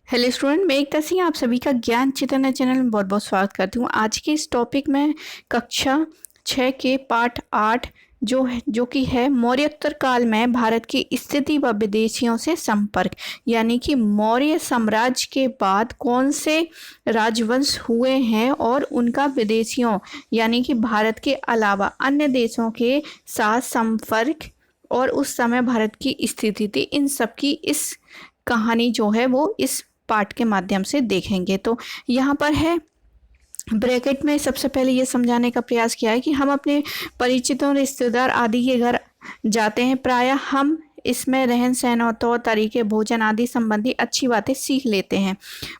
Hello student, मैं एकता सिंह आप सभी का ज्ञान चेतना चैनल में बहुत बहुत स्वागत करती हूँ। आज के इस टॉपिक में कक्षा 6 के पाठ 8 जो कि है मौर्योत्तर काल में भारत की स्थिति व विदेशियों से संपर्क, यानी कि मौर्य साम्राज्य के बाद कौन से राजवंश हुए हैं और उनका विदेशियों यानी कि भारत के अलावा अन्य देशों के साथ संपर्क और उस समय भारत की स्थिति थी। इन सब की इस कहानी जो है वो इस पाठ के माध्यम से देखेंगे। तो यहाँ पर है ब्रैकेट में सबसे पहले ये समझाने का प्रयास किया है कि हम अपने परिचितों, रिश्तेदार आदि के घर जाते हैं। प्रायः हम इसमें रहन सहन और तौर तरीके, भोजन आदि संबंधी अच्छी बातें सीख लेते हैं।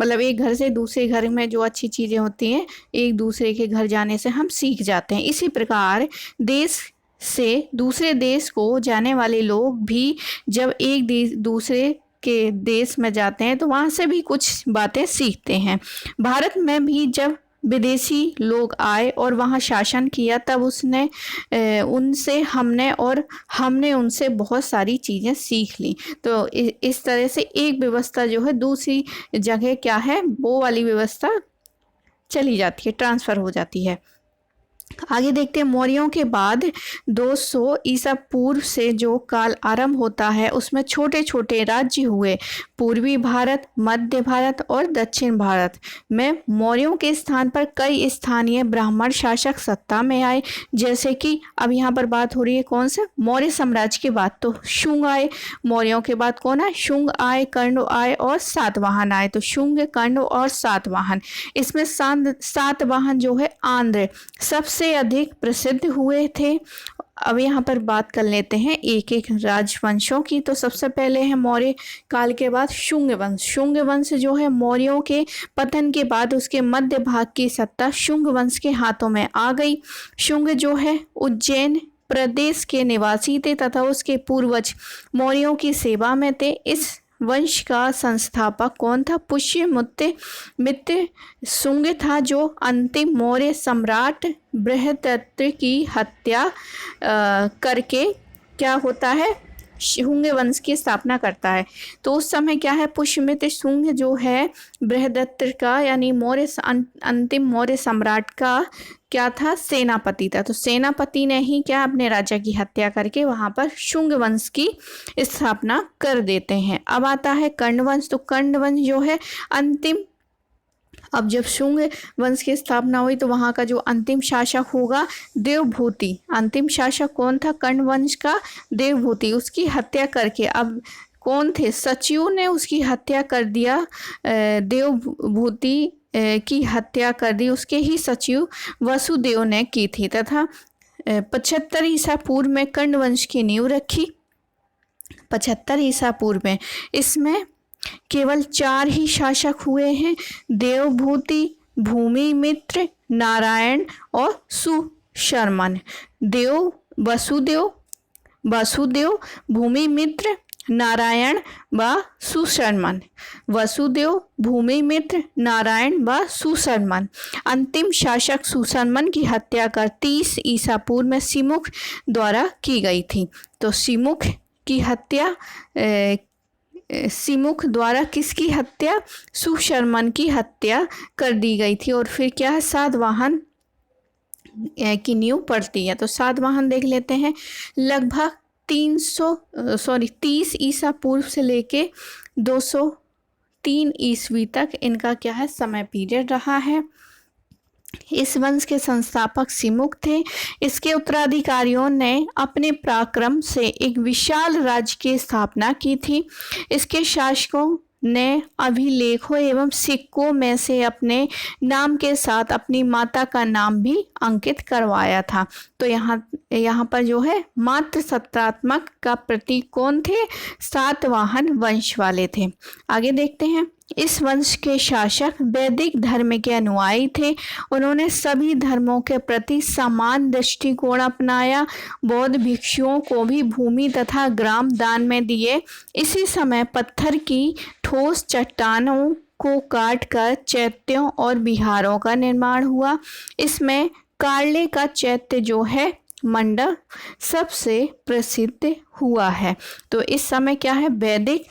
मतलब एक घर से दूसरे घर में जो अच्छी चीज़ें होती हैं, एक दूसरे के घर जाने से हम सीख जाते हैं। इसी प्रकार देश से दूसरे देश को जाने वाले लोग भी जब एक देश दूसरे के देश में जाते हैं तो वहाँ से भी कुछ बातें सीखते हैं। भारत में भी जब विदेशी लोग आए और वहाँ शासन किया तब हमने उनसे बहुत सारी चीज़ें सीख ली। तो इस तरह से एक व्यवस्था जो है दूसरी जगह क्या है वो वाली व्यवस्था चली जाती है, ट्रांसफ़र हो जाती है। आगे देखते हैं, मौर्यों के बाद 200 ईसा पूर्व से जो काल आरंभ होता है उसमें छोटे छोटे राज्य हुए। पूर्वी भारत, मध्य भारत और दक्षिण भारत में मौर्यों के स्थान पर कई स्थानीय ब्राह्मण शासक सत्ता में आए। जैसे कि अब यहाँ पर बात हो रही है कौन से मौर्य साम्राज्य की बात, तो शुंग आए। मौर्यों के बाद कौन आए? शुंग आए, कर्ण आए और सातवाहन आए। तो शुंग, कर्ण और सातवाहन, इसमें सातवाहन जो है आंध्र सबसे अधिक प्रसिद्ध हुए थे। अब यहाँ पर बात कर लेते हैं एक एक राजवंशों की। तो सबसे पहले है मौर्य काल के बाद शुंग वंश। शुंग वंश जो है मौर्यों के पतन के बाद उसके मध्य भाग की सत्ता शुंग वंश के हाथों में आ गई। शुंग जो है उज्जैन प्रदेश के निवासी थे तथा उसके पूर्वज मौर्यों की सेवा में थे। इस वंश का संस्थापक कौन था? पुष्यमित्र शुंग था, जो अंतिम मौर्य सम्राट बृहदत्त की हत्या करके क्या होता है, शुंग वंश की स्थापना करता है। तो उस समय क्या है, पुष्यमित्र शुंग जो है बृहदत्त का यानी अंतिम मौर्य सम्राट का क्या था, सेनापति था। तो सेनापति ने ही क्या अपने राजा की हत्या करके वहाँ पर शुंग वंश की स्थापना कर देते हैं। अब आता है कर्ण वंश। तो कर्ण वंश जो है अंतिम, अब जब शुंग वंश की स्थापना हुई तो वहाँ का जो अंतिम शासक होगा देवभूति। अंतिम शासक कौन था कर्ण वंश का? देवभूति। उसकी हत्या करके, अब कौन थे? सचिव ने उसकी हत्या कर दिया। देवभूति की हत्या कर दी उसके ही सचिव वसुदेव ने की थी तथा 75 ईसा पूर्व में कर्ण वंश की नींव रखी। 75 ईसा पूर्व में इसमें केवल 4 ही शासक हुए हैं, देवभूति, भूमिमित्र, नारायण और सुशर्मन। वसुदेव, भूमिमित्र, नारायण व सुशर्मन। वसुदेव, भूमिमित्र, नारायण व सुशर्मन। अंतिम शासक सुशर्मन की हत्या कर 30 ईसा पूर्व में सिमुख द्वारा की गई थी। तो सिमुख की हत्या सिमुख द्वारा किसकी हत्या? सुशर्मन की हत्या कर दी गई थी। और फिर क्या है, सातवाहन की नींव पड़ती है। तो सातवाहन देख लेते हैं। लगभग 30 ईसा पूर्व से लेके 203 ईस्वी तक इनका क्या है, समय पीरियड रहा है। इस वंश के संस्थापक सिमुख थे। इसके उत्तराधिकारियों ने अपने पराक्रम से एक विशाल राज्य की स्थापना की थी। इसके शासकों ने अभिलेखों एवं सिक्कों में से अपने नाम के साथ अपनी माता का नाम भी अंकित करवाया था। तो यहाँ पर जो है मात्र सत्रात्मक का प्रतीक कौन थे? सातवाहन वंश वाले थे। आगे देखते हैं, इस वंश के शासक वैदिक धर्म के अनुयायी थे। उन्होंने सभी धर्मों के प्रति समान दृष्टिकोण अपनाया। बौद्ध भिक्षुओं को भी भूमि तथा ग्राम दान में दिए। इसी समय पत्थर की ठोस चट्टानों को काटकर चैत्यों और विहारों का निर्माण हुआ। इसमें कार्ले का चैत्य जो है मंडप सबसे प्रसिद्ध हुआ है। तो इस समय क्या है, वैदिक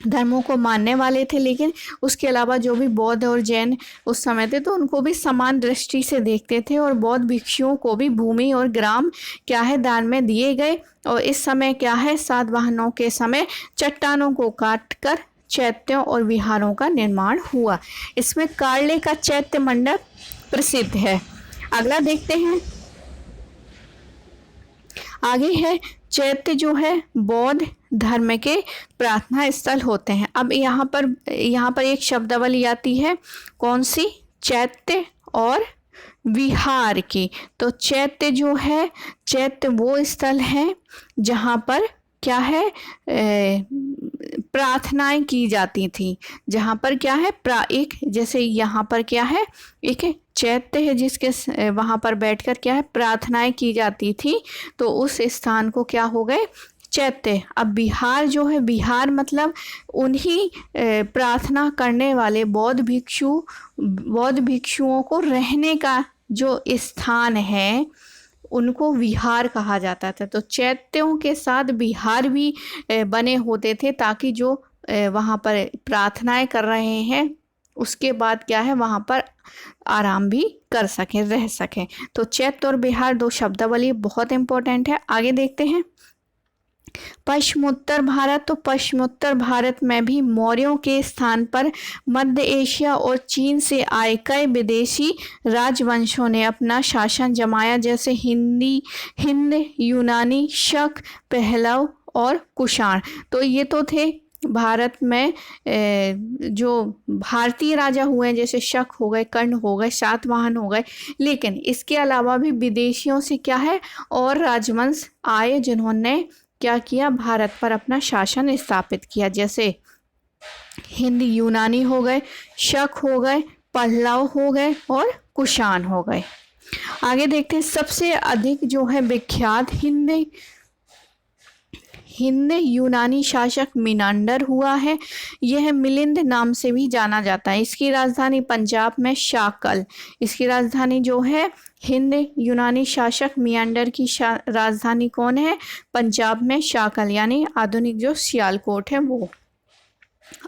धर्मों को मानने वाले थे, लेकिन उसके अलावा जो भी बौद्ध और जैन उस समय थे तो उनको भी समान दृष्टि से देखते थे, और बौद्ध भिक्षुओं को भी भूमि और ग्राम क्या है दान में दिए गए। और इस समय क्या है सातवाहनों के समय चट्टानों को काटकर चैत्यों और विहारों का निर्माण हुआ। इसमें कार्ले का चैत्य मंडप प्रसिद्ध है। अगला देखते हैं, आगे है चैत्य जो है बौद्ध धर्म के प्रार्थना स्थल होते हैं। अब यहाँ पर एक शब्दावली आती है, कौन सी? चैत्य और विहार की। तो चैत्य जो है, चैत्य वो स्थल है जहाँ पर क्या है प्रार्थनाएं की जाती थी, जहाँ पर क्या है एक जैसे यहाँ पर क्या है एक चैत्य है जिसके वहाँ पर बैठकर क्या है प्रार्थनाएं की जाती थी, तो उस स्थान को क्या हो गए चैत्य। अब बिहार जो है, बिहार मतलब उन्हीं प्रार्थना करने वाले बौद्ध भिक्षुओं को रहने का जो स्थान है उनको विहार कहा जाता था। तो चैत्यों के साथ विहार भी बने होते थे, ताकि जो वहाँ पर प्रार्थनाएं कर रहे हैं उसके बाद क्या है वहाँ पर आराम भी कर सकें, रह सकें। तो चैत्य और विहार दो शब्दावली बहुत इंपॉर्टेंट है। आगे देखते हैं पश्चिमोत्तर भारत। तो पश्चिमोत्तर भारत में भी मौर्यों के स्थान पर मध्य एशिया और चीन से आए कई विदेशी राजवंशों ने अपना शासन जमाया, जैसे हिंद, यूनानी, शक, पहलव और कुषाण। तो ये तो थे भारत में जो भारतीय राजा हुए हैं, जैसे शक हो गए, कर्ण हो गए, सातवाहन हो गए, लेकिन इसके अलावा भी विदेशियों से क्या है और राजवंश आए जिन्होंने क्या किया भारत पर अपना शासन स्थापित किया, जैसे हिंद यूनानी हो गए, शक हो गए, पल्लव हो गए और कुषाण हो गए। आगे देखते हैं सबसे अधिक जो है विख्यात हिंद यूनानी शासक मिनांडर हुआ है। यह मिलिंद नाम से भी जाना जाता है। इसकी राजधानी पंजाब में शाकल, इसकी राजधानी जो है हिंद यूनानी शासक मिनांडर की राजधानी कौन है? पंजाब में शाकल, यानी आधुनिक जो सियालकोट है वो।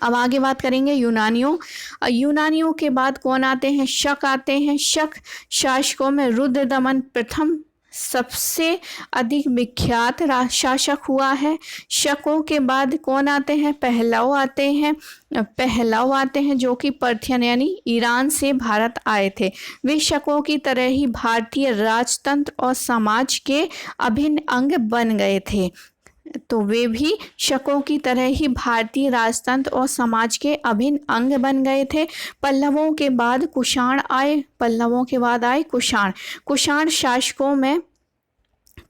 अब आगे बात करेंगे यूनानियों के बाद कौन आते हैं? शक आते हैं। शक शासकों में रुद्रदमन प्रथम सबसे अधिक विख्यात शासक हुआ है। शकों के बाद कौन आते हैं? पहलव आते हैं जो कि पर्थियन यानी ईरान से भारत आए थे। वे शकों की तरह ही भारतीय राजतंत्र और समाज के अभिन्न अंग बन गए थे। तो वे भी शकों की तरह ही भारतीय राजतंत्र और समाज के अभिन्न अंग बन गए थे। पल्लवों के बाद आए कुषाण शासकों में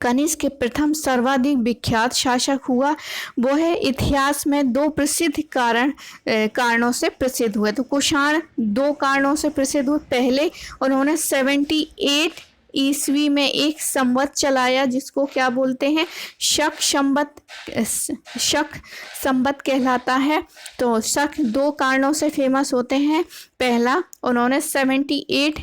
कनिष्क के प्रथम सर्वाधिक विख्यात शासक हुआ। वो है इतिहास में दो प्रसिद्ध कारणों से प्रसिद्ध हुए। तो कुषाण दो कारणों से प्रसिद्ध हुए। पहले उन्होंने 78 ईस्वी में एक संवत चलाया जिसको क्या बोलते हैं? शक संवत कहलाता है। तो शक दो कारणों से फेमस होते हैं। पहला, उन्होंने 78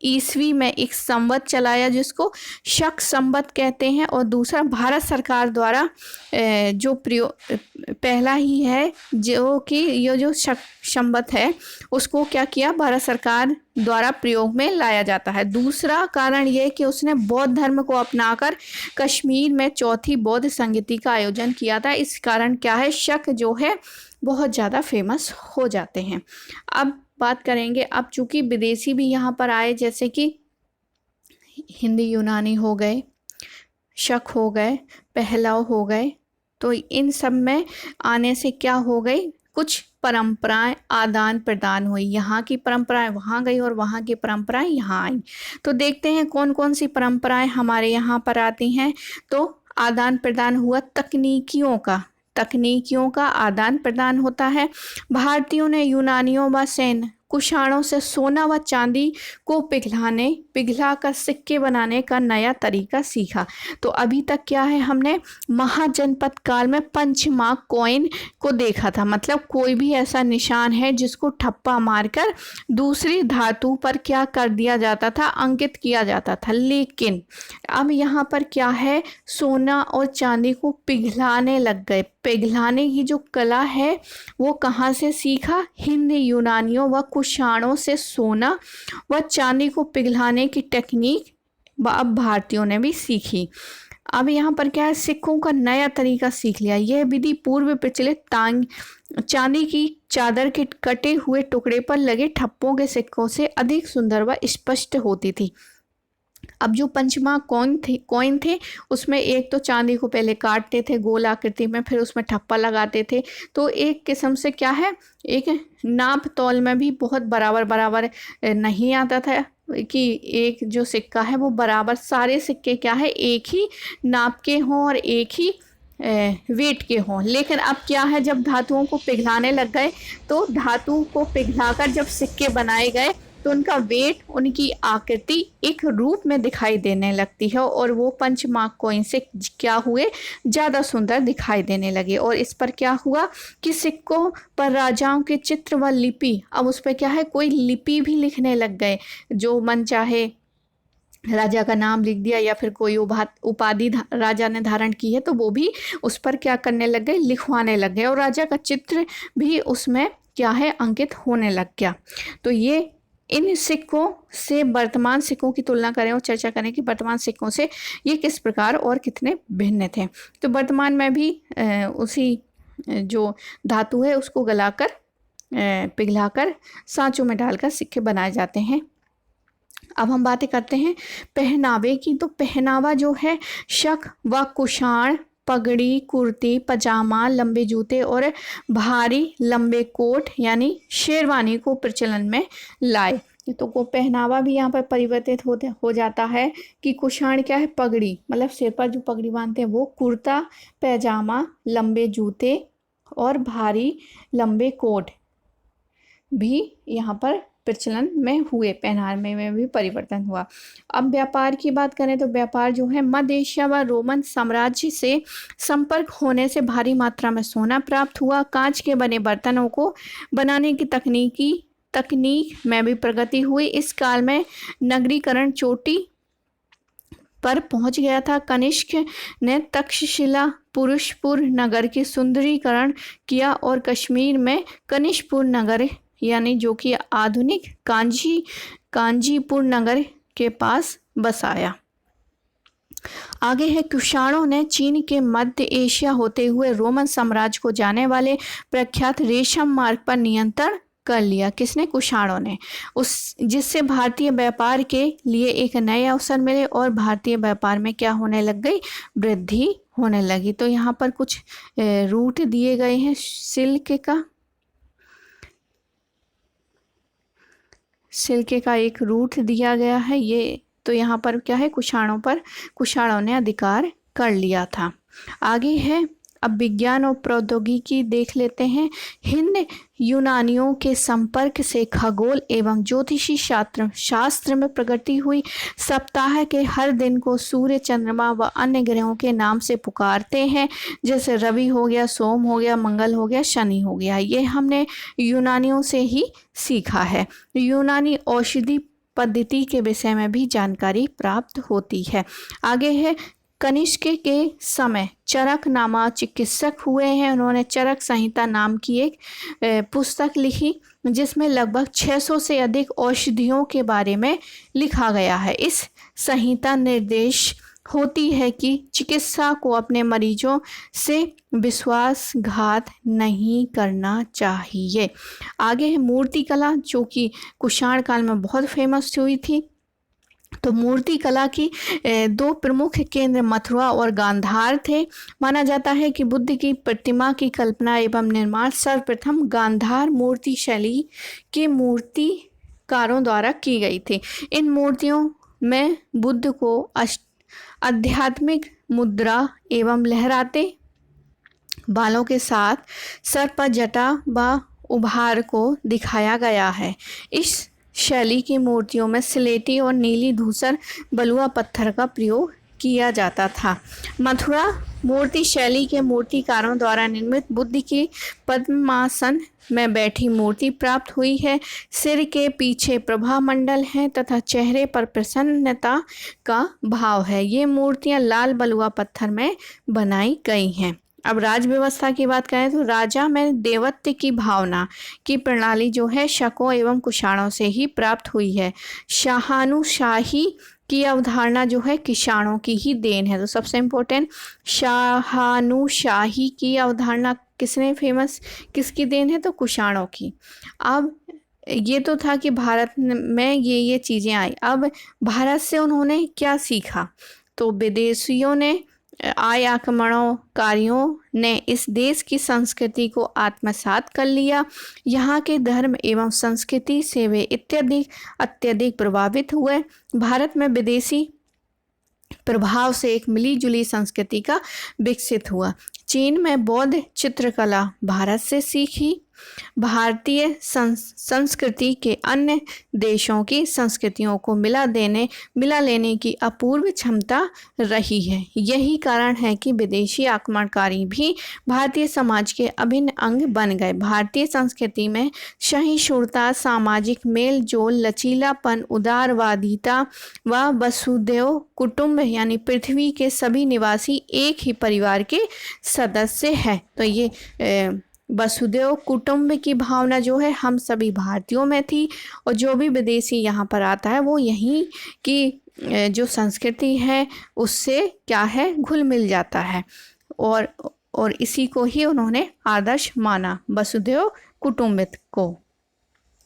ईस्वी में एक संवत चलाया जिसको शक संवत कहते हैं, और दूसरा भारत सरकार द्वारा जो पहला ही है जो कि ये जो शक संवत है उसको क्या किया भारत सरकार द्वारा प्रयोग में लाया जाता है। दूसरा कारण ये कि उसने बौद्ध धर्म को अपनाकर कश्मीर में चौथी बौद्ध संगीति का आयोजन किया था। इस कारण क्या है शक जो है बहुत ज़्यादा फेमस हो जाते हैं। अब बात करेंगे, अब चूंकि विदेशी भी यहाँ पर आए, जैसे कि हिंदी यूनानी हो गए, शक हो गए, पहलव हो गए, तो इन सब में आने से क्या हो गई कुछ परंपराएं आदान प्रदान हुई। यहाँ की परंपराएं वहाँ गई और वहाँ की परंपराएं यहाँ आई। तो देखते हैं कौन कौन सी परंपराएं हमारे यहाँ पर आती हैं। तो आदान प्रदान हुआ तकनीकियों का आदान प्रदान होता है। भारतीयों ने यूनानियों व कुषाणों से सोना व चांदी को पिघलाकर सिक्के बनाने का नया तरीका सीखा। तो अभी तक क्या है, हमने महाजनपद काल में पंचमार्क कॉइन को देखा था, मतलब कोई भी ऐसा निशान है जिसको ठप्पा मारकर दूसरी धातु पर क्या कर दिया जाता था, अंकित किया जाता था। लेकिन अब यहाँ पर क्या है, सोना और चांदी को पिघलाने लग गए। पिघलाने की जो कला है वो कहाँ से सीखा, हिंद यूनानियों व कुषाणों से सोना व चांदी को पिघलाने की टेक्निक अब भारतीयों ने भी सीखी। अब यहाँ पर क्या है, सिक्कों का नया तरीका सीख लिया। यह विधि पूर्व प्रचलित चांदी की चादर के कटे हुए टुकड़े पर लगे ठप्पों के सिक्कों से अधिक सुंदर व स्पष्ट होती थी। अब जो पंचमार्क कॉइन थे उसमें एक तो चांदी को पहले काटते थे गोल आकृति में, फिर उसमें ठप्पा लगाते थे। तो एक किस्म से क्या है, एक नाप तौल में भी बहुत बराबर नहीं आता था कि एक जो सिक्का है वो बराबर, सारे सिक्के क्या है एक ही नाप के हों और एक ही वेट के हों। लेकिन अब क्या है, जब धातुओं को पिघलाने लग गए तो धातु को पिघलाकर जब सिक्के बनाए गए तो उनका वेट, उनकी आकृति एक रूप में दिखाई देने लगती है और वो पंचमार्क कॉइन से क्या हुए, ज़्यादा सुंदर दिखाई देने लगे। और इस पर क्या हुआ कि सिक्कों पर राजाओं के चित्र व लिपि, अब उस पर क्या है, कोई लिपि भी लिखने लग गए। जो मन चाहे राजा का नाम लिख दिया या फिर कोई उपाधि राजा ने धारण की है तो वो भी उस पर क्या करने लग गए, लिखवाने लग गए। और राजा का चित्र भी उसमें क्या है, अंकित होने लग गया। तो ये इन सिक्कों से वर्तमान सिक्कों की तुलना करें और चर्चा करें कि वर्तमान सिक्कों से ये किस प्रकार और कितने भिन्न थे। तो वर्तमान में भी उसी जो धातु है उसको गलाकर पिघलाकर सांचों में डालकर सिक्के बनाए जाते हैं। अब हम बातें करते हैं पहनावे की। तो पहनावा जो है, शक व कुषाण पगड़ी, कुर्ती, पजामा, लंबे जूते और भारी लंबे कोट यानी शेरवानी को प्रचलन में लाए। तो को पहनावा भी यहाँ पर परिवर्तित हो जाता है कि कुषाण क्या है, पगड़ी, मतलब सिर पर जो पगड़ी बांधते हैं वो, कुर्ता पैजामा, लंबे जूते और भारी लंबे कोट भी यहाँ पर प्रचलन में हुए, पहनावे में भी परिवर्तन हुआ। अब व्यापार की बात करें तो व्यापार जो है, मध्य एशिया व रोमन साम्राज्य से संपर्क होने से भारी मात्रा में सोना प्राप्त हुआ। कांच के बने बर्तनों को बनाने की तकनीक में भी प्रगति हुई। इस काल में नगरीकरण चोटी पर पहुंच गया था। कनिष्क ने तक्षशिला पुरुषपुर नगर की सुंदरीकरण किया और कश्मीर में कनिष्कपुर नगर यानी जो कि आधुनिक कांजीपुर नगर के पास बसाया। आगे है, कुषाणों ने चीन के मध्य एशिया होते हुए रोमन साम्राज्य को जाने वाले प्रख्यात रेशम मार्ग पर नियंत्रण कर लिया। किसने, कुषाणों ने। जिससे भारतीय व्यापार के लिए एक नए अवसर मिले और भारतीय व्यापार में क्या होने लग गई, वृद्धि होने लगी। तो यहाँ पर कुछ रूट दिए गए हैं सिल्के का एक रूट दिया गया है ये। तो यहाँ पर क्या है, कुषाणों ने अधिकार कर लिया था। आगे है, अब विज्ञान और प्रौद्योगिकी देख लेते हैं। हिंद यूनानियों के संपर्क से खगोल एवं ज्योतिषी शास्त्र में प्रगति हुई। सप्ताह के हर दिन को सूर्य, चंद्रमा व अन्य ग्रहों के नाम से पुकारते हैं, जैसे रवि हो गया, सोम हो गया, मंगल हो गया, शनि हो गया। ये हमने यूनानियों से ही सीखा है। यूनानी औषधि पद्धति के विषय में भी जानकारी प्राप्त होती है। आगे है, कनिष्क के समय चरक नामा चिकित्सक हुए हैं। उन्होंने चरक संहिता नाम की एक पुस्तक लिखी जिसमें लगभग 600 से अधिक औषधियों के बारे में लिखा गया है। इस संहिता निर्देश होती है कि चिकित्सा को अपने मरीजों से विश्वासघात नहीं करना चाहिए। आगे है मूर्ति कला, जो कि कुषाण काल में बहुत फेमस हुई थी। तो मूर्ति कला की दो प्रमुख केंद्र मथुरा और गांधार थे। माना जाता है कि बुद्ध की प्रतिमा की कल्पना एवं निर्माण सर्वप्रथम गांधार मूर्ति शैली के मूर्तिकारों द्वारा की गई थी। इन मूर्तियों में बुद्ध को आध्यात्मिक मुद्रा एवं लहराते बालों के साथ सर पर जटा व उभार को दिखाया गया है। इस शैली की मूर्तियों में स्लेटी और नीली धूसर बलुआ पत्थर का प्रयोग किया जाता था। मथुरा मूर्ति शैली के मूर्तिकारों द्वारा निर्मित बुद्ध की पद्मासन में बैठी मूर्ति प्राप्त हुई है। सिर के पीछे प्रभा मंडल है तथा चेहरे पर प्रसन्नता का भाव है। ये मूर्तियां लाल बलुआ पत्थर में बनाई गई हैं। अब राज व्यवस्था की बात करें तो राजा में देवत्व की भावना की प्रणाली जो है शकों एवं कुषाणों से ही प्राप्त हुई है। शाहानुशाही की अवधारणा जो है किसानों की ही देन है। तो सबसे इम्पोर्टेंट शाहानुशाही की अवधारणा किसकी देन है? तो कुषाणों की। अब ये तो था कि भारत में ये चीज़ें आई। अब भारत से उन्होंने क्या सीखा? तो विदेशियों ने आए आक्रमणकारियों ने इस देश की संस्कृति को आत्मसात कर लिया। यहाँ के धर्म एवं संस्कृति से वे अत्यधिक प्रभावित हुए। भारत में विदेशी प्रभाव से एक मिली-जुली संस्कृति का विकसित हुआ। चीन में बौद्ध चित्रकला भारत से सीखी। भारतीय संस्कृति के अन्य देशों की संस्कृतियों को मिला लेने की अपूर्व क्षमता रही है। यही कारण है कि विदेशी आक्रमणकारी भी भारतीय समाज के अभिन्न अंग बन गए। भारतीय संस्कृति में सहिष्णुता, सामाजिक मेल जोल, लचीलापन, उदारवादिता व वसुधैव कुटुंब यानी पृथ्वी के सभी निवासी एक ही परिवार के सदस्य हैं। तो ये वसुधैव कुटुंब की भावना जो है हम सभी भारतीयों में थी, और जो भी विदेशी यहाँ पर आता है वो यहीं की जो संस्कृति है उससे क्या है घुल मिल जाता है, और इसी को ही उन्होंने आदर्श माना, वसुधैव कुटुंबित को।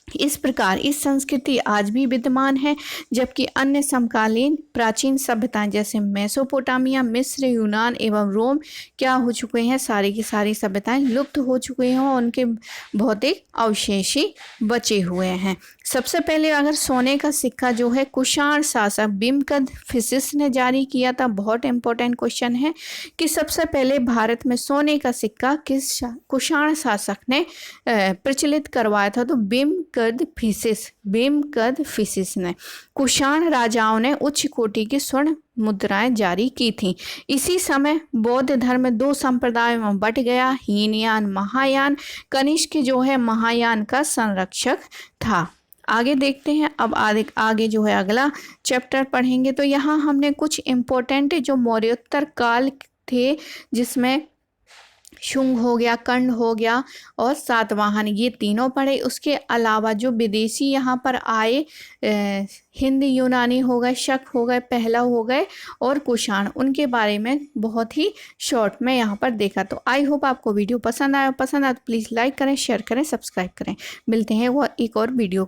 इस प्रकार इस संस्कृति आज भी विद्यमान है, जबकि अन्य समकालीन प्राचीन सभ्यताएं जैसे मेसोपोटामिया, मिस्र, यूनान एवं रोम क्या हो चुके हैं? सारी की सारी सभ्यताएं लुप्त हो चुकी हैं और उनके भौतिक अवशेष ही बचे हुए हैं। सबसे पहले अगर सोने का सिक्का जो है कुषाण शासक बिम्बकदफिसिस ने जारी किया था। बहुत इंपॉर्टेंट क्वेश्चन है कि सबसे पहले भारत में सोने का सिक्का किस कुषाण शासक ने प्रचलित करवाया था? तो बिम्बकदफिसिस ने। कुषाण राजाओं ने उच्च कोटि की स्वर्ण मुद्राएं जारी की थी। इसी समय बौद्ध धर्म दो संप्रदायों में बट गया, हीनयान, महायान। कनिष्क जो है महायान का संरक्षक था। आगे देखते हैं। अब आगे जो है अगला चैप्टर पढ़ेंगे। तो यहाँ हमने कुछ इम्पोर्टेंट जो मौर्योत्तर काल थे जिसमें शुंग हो गया, कर्ण हो गया और सातवाहन, ये तीनों पढ़े। उसके अलावा जो विदेशी यहाँ पर आए हिंद यूनानी हो गए, शक हो गए, पहला हो गए और कुषाण, उनके बारे में बहुत ही शॉर्ट में यहाँ पर देखा। तो आई होप आपको वीडियो पसंद आया तो प्लीज़ लाइक करें, शेयर करें, सब्सक्राइब करें। मिलते हैं वो एक और वीडियो